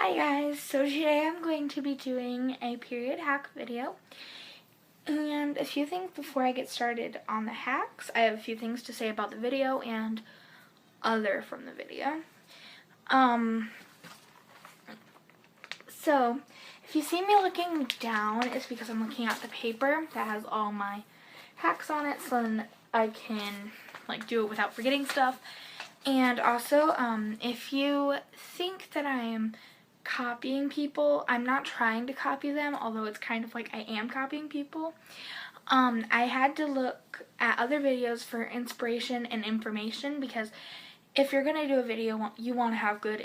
Hi guys, so today I'm going to be doing a period hack video, and a few things before I get started on the hacks. I have a few things to say about the video and other from the video. So if you see me looking down, it's because I'm looking at the paper that has all my hacks on it, so then I can do it without forgetting stuff. And also, if you think that I am copying people, I'm not trying to copy them, although it's kind of like I am copying people. I had to look at other videos for inspiration and information, because if you're going to do a video, you want to have good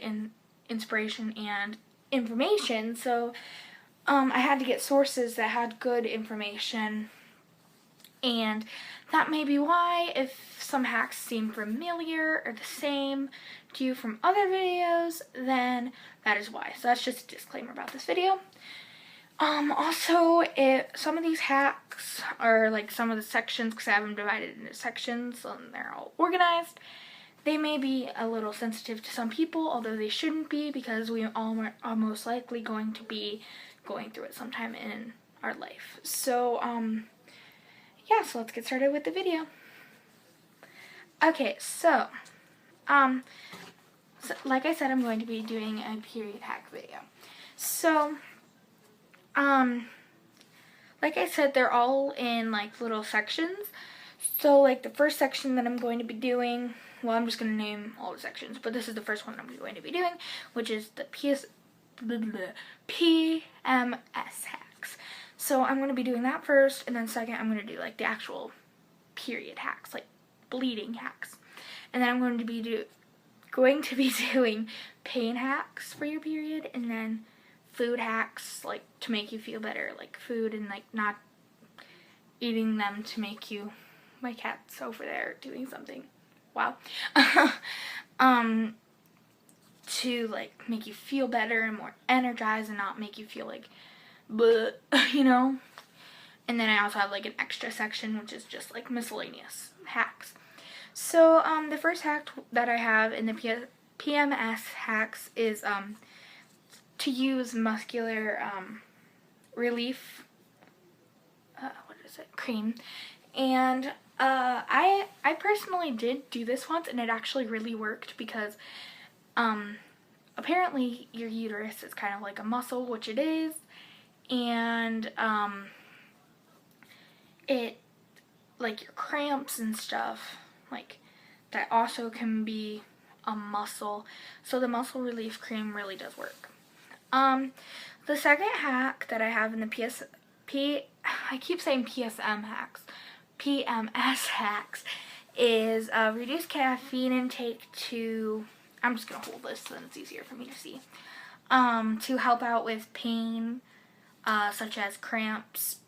inspiration and information. So I had to get sources that had good information, and that may be why, if some hacks seem familiar or the same to you from other videos, then that is why. So that's just a disclaimer about this video. Also, some of these hacks are some of the sections, because I have them divided into sections and they're all organized. They may be a little sensitive to some people, although they shouldn't be, because we all are most likely going to be going through it sometime in our life. So, yeah, so let's get started with the video. Okay, so like I said, I'm going to be doing a period hack video. So, like I said, they're all in little sections. So the first section that I'm going to be doing, well, I'm just going to name all the sections, but this is the first one I'm going to be doing, which is the PMS hacks. So I'm going to be doing that first, and then second I'm going to do the actual period hacks, bleeding hacks. And then I'm going to be doing pain hacks for your period, and then food hacks to make you feel better, food and not eating them to make you, my cat's over there doing something, wow, to make you feel better and more energized and not make you feel bleh, you know. And then I also have an extra section which is just miscellaneous hacks. So the first hack that I have in the PMS hacks is to use muscular relief cream. And I personally did do this once, and it actually really worked, because apparently your uterus is kind of like a muscle, which it is, and it your cramps and stuff that also can be a muscle, so the muscle relief cream really does work. The second hack that I have in the I keep saying PSM hacks, PMS hacks, is reduce caffeine intake to, I'm just going to hold this so then it's easier for me to see, to help out with pain, such as cramps,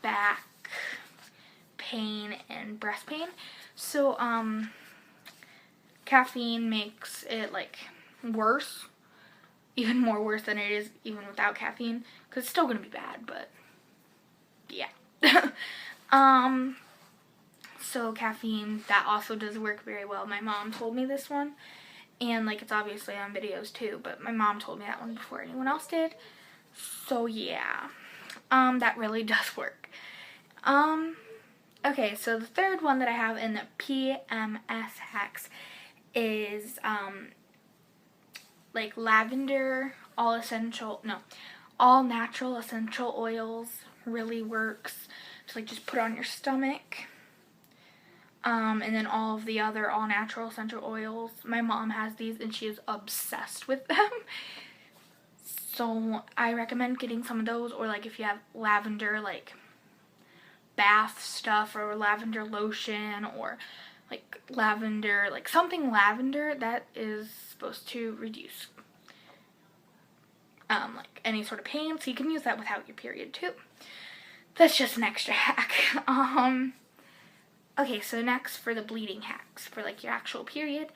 back pain, and breast pain. So, caffeine makes it worse, even more worse than it is even without caffeine, because it's still going to be bad, but yeah. So caffeine, that also does work very well. My mom told me this one, and it's obviously on videos too, but my mom told me that one before anyone else did. So yeah, that really does work. Okay, so the third one that I have in the PMS hacks is lavender, all natural essential oils really works to just put on your stomach. And then all of the other all natural essential oils, my mom has these and she is obsessed with them. So I recommend getting some of those, or if you have lavender bath stuff, or lavender lotion, or lavender, something lavender that is supposed to reduce any sort of pain, so you can use that without your period too. That's just an extra hack. Okay, so next for the bleeding hacks for your actual period,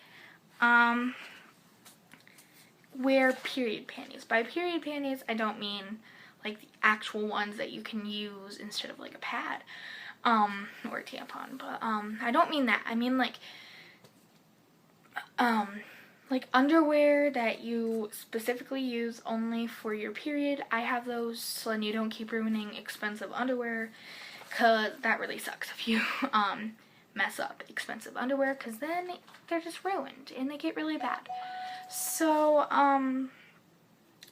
wear period panties. By period panties, I don't mean the actual ones that you can use instead of a pad or a tampon, but I don't mean that. I mean like underwear that you specifically use only for your period. I have those so then you don't keep ruining expensive underwear, because that really sucks if you mess up expensive underwear, because then they're just ruined and they get really bad. So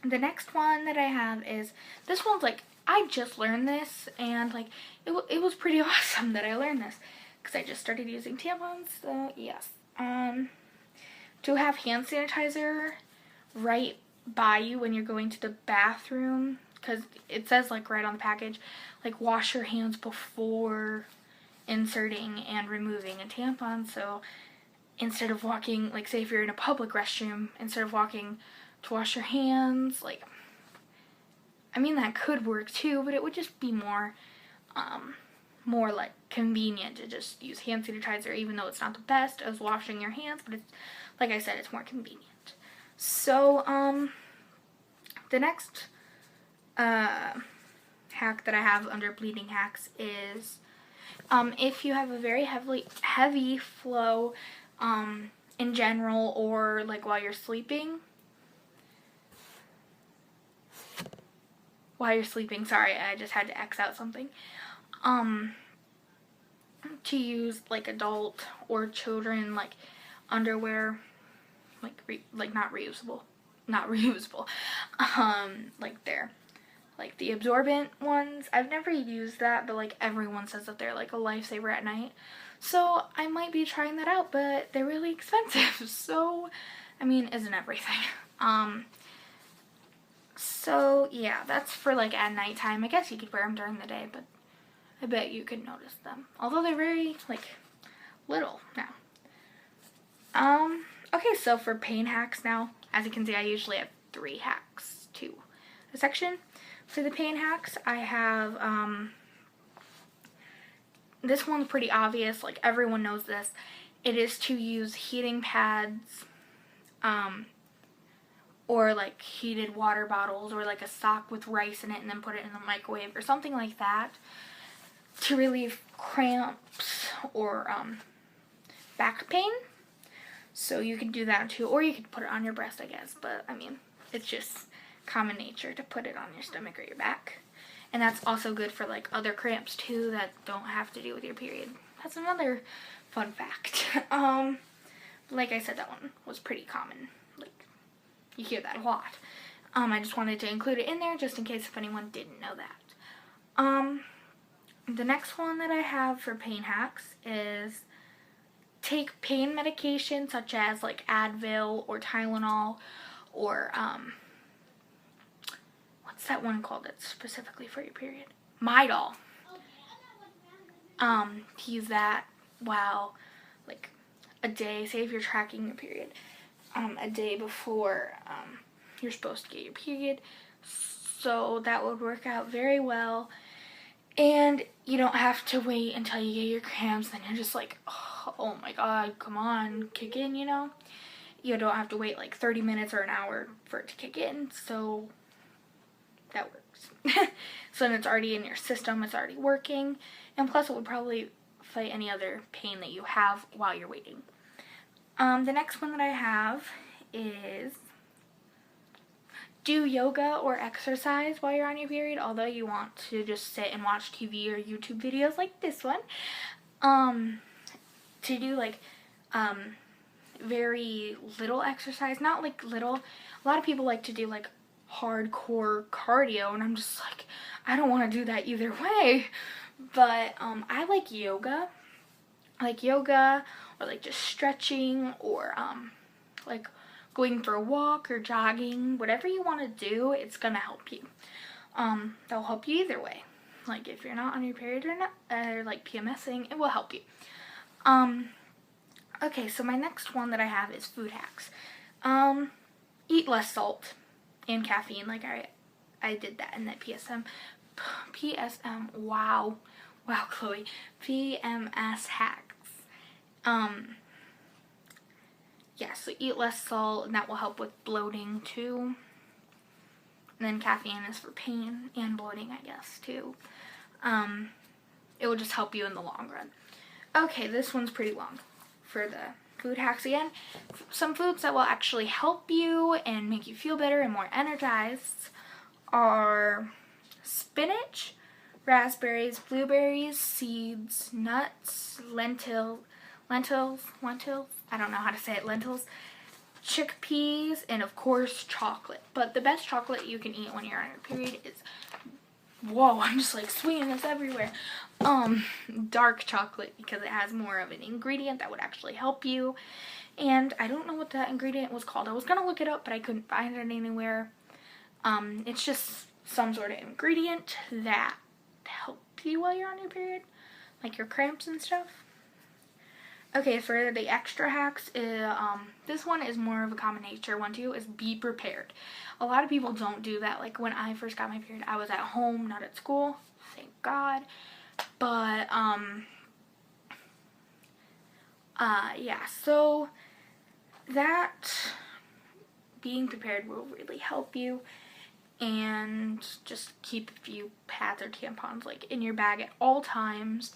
the next one that I have is, this one's like, I just learned this, and like it was pretty awesome that I learned this, because I just started using tampons. So yes, to have hand sanitizer right by you when you're going to the bathroom, because it says like right on the package, like wash your hands before inserting and removing a tampon. So instead of walking, like say if you're in a public restroom, instead of walking to wash your hands, like, I mean that could work too, but it would just be more like convenient to just use hand sanitizer, even though it's not the best as washing your hands, but it's, like I said, it's more convenient. So the next hack that I have under bleeding hacks is if you have a very heavy flow in general, or like while you're sleeping, sorry, I just had to X out something, to use like adult or children like underwear, like not reusable, like they're like the absorbent ones. I've never used that, but like everyone says that they're like a lifesaver at night, so I might be trying that out, but they're really expensive. So I mean, isn't everything? So yeah, that's for like at nighttime. I guess you could wear them during the day, but I bet you could notice them, although they're very like little now. Okay, so for pain hacks now, as you can see, I usually have 3 hacks to a section. For the pain hacks, I have, this one's pretty obvious, like everyone knows this. It is to use heating pads, or like heated water bottles, or like a sock with rice in it and then put it in the microwave or something like that, to relieve cramps or back pain. So you could do that too, or you could put it on your breast, I guess, but I mean, it's just common nature to put it on your stomach or your back. And that's also good for like other cramps too that don't have to do with your period. That's another fun fact. Like I said, that one was pretty common. Like, you hear that a lot. I just wanted to include it in there just in case if anyone didn't know that. The next one that I have for pain hacks is take pain medication such as like Advil or Tylenol, or what's that one called that's specifically for your period? Midol. To use that while like a day, say if you're tracking your period, a day before you're supposed to get your period. So that would work out very well. And you don't have to wait until you get your cramps, then you're just like, oh my god, come on, kick in, you know? You don't have to wait like 30 minutes or an hour for it to kick in, so that works. So then it's already in your system, it's already working, and plus it would probably fight any other pain that you have while you're waiting. The next one that I have is do yoga or exercise while you're on your period, although you want to just sit and watch TV or YouTube videos like this one. To do like very little exercise, not like little, a lot of people like to do like hardcore cardio, and I'm just like, I don't want to do that either way. But I like yoga, or like just stretching, or like going for a walk or jogging, whatever you want to do, it's gonna help you. That'll help you either way. Like if you're not on your period or not, or like PMSing, it will help you. Okay, so my next one that I have is food hacks. Eat less salt and caffeine, like I did that in that PSM, wow, Chloe, PMS hacks. Yeah, so eat less salt, and that will help with bloating too. And then caffeine is for pain and bloating, I guess, too. It will just help you in the long run. Okay, this one's pretty long for the food hacks again. Some foods that will actually help you and make you feel better and more energized are spinach, raspberries, blueberries, seeds, nuts, lentils, I don't know how to say it, lentils, chickpeas, and of course chocolate. But the best chocolate you can eat when you're on your period is, whoa, I'm just like swinging this everywhere, dark chocolate, because it has more of an ingredient that would actually help you. And I don't know what that ingredient was called. I was gonna look it up, but I couldn't find it anywhere. It's just some sort of ingredient that helps you while you're on your period, like your cramps and stuff. Okay, for the extra hacks, this one is more of a common nature one too, is be prepared. A lot of people don't do that. Like when I first got my period, I was at home, not at school, thank God. But, yeah, so that being prepared will really help you. And just keep a few pads or tampons like in your bag at all times.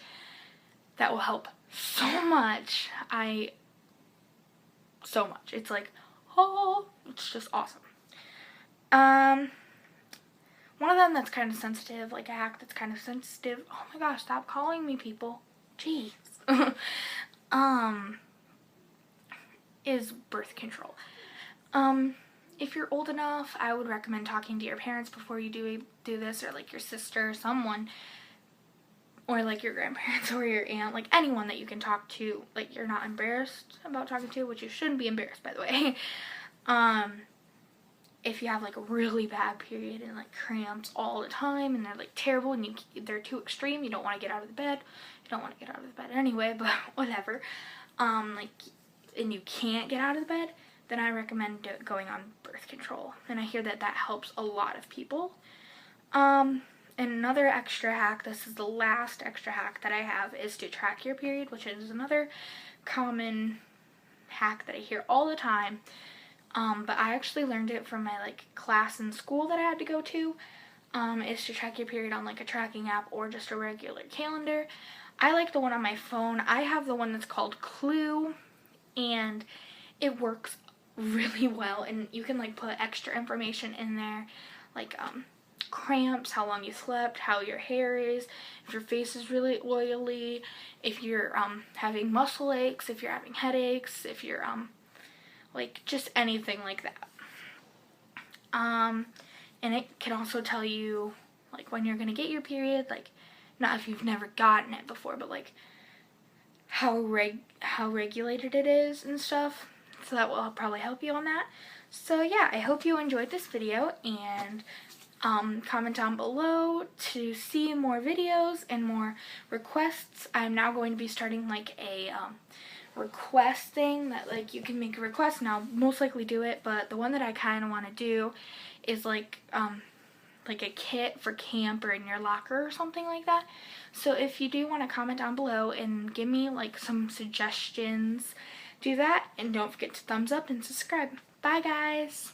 That will help so much. So much. It's like, oh, it's just awesome. One of them that's kind of sensitive, like a hack that's kind of sensitive. Oh my gosh, stop calling me, people. Jeez. Is birth control. If you're old enough, I would recommend talking to your parents before you do this, or like your sister or someone, or like your grandparents or your aunt, like anyone that you can talk to, like you're not embarrassed about talking to, which you shouldn't be embarrassed, by the way. If you have like a really bad period and like cramps all the time and they're like terrible and they're too extreme, you don't want to get out of the bed. You don't want to get out of the bed anyway, but whatever. Like, and you can't get out of the bed, then I recommend going on birth control. And I hear that helps a lot of people. And another extra hack, this is the last extra hack that I have, is to track your period, which is another common hack that I hear all the time. But I actually learned it from my like class in school that I had to go to, is to track your period on like a tracking app or just a regular calendar. I like the one on my phone. I have the one that's called Clue, and it works really well, and you can like put extra information in there, like cramps, how long you slept, how your hair is, if your face is really oily, if you're having muscle aches, if you're having headaches, if you're like just anything like that. And it can also tell you like when you're gonna get your period, like not if you've never gotten it before, but like how regulated it is and stuff. So that will probably help you on that. So yeah, I hope you enjoyed this video, and comment down below to see more videos and more requests. I'm now going to be starting like a request thing that like you can make a request, and I'll most likely do it, but the one that I kind of want to do is like a kit for camp or in your locker or something like that. So if you do want to comment down below and give me like some suggestions, do that, and don't forget to thumbs up and subscribe. Bye guys!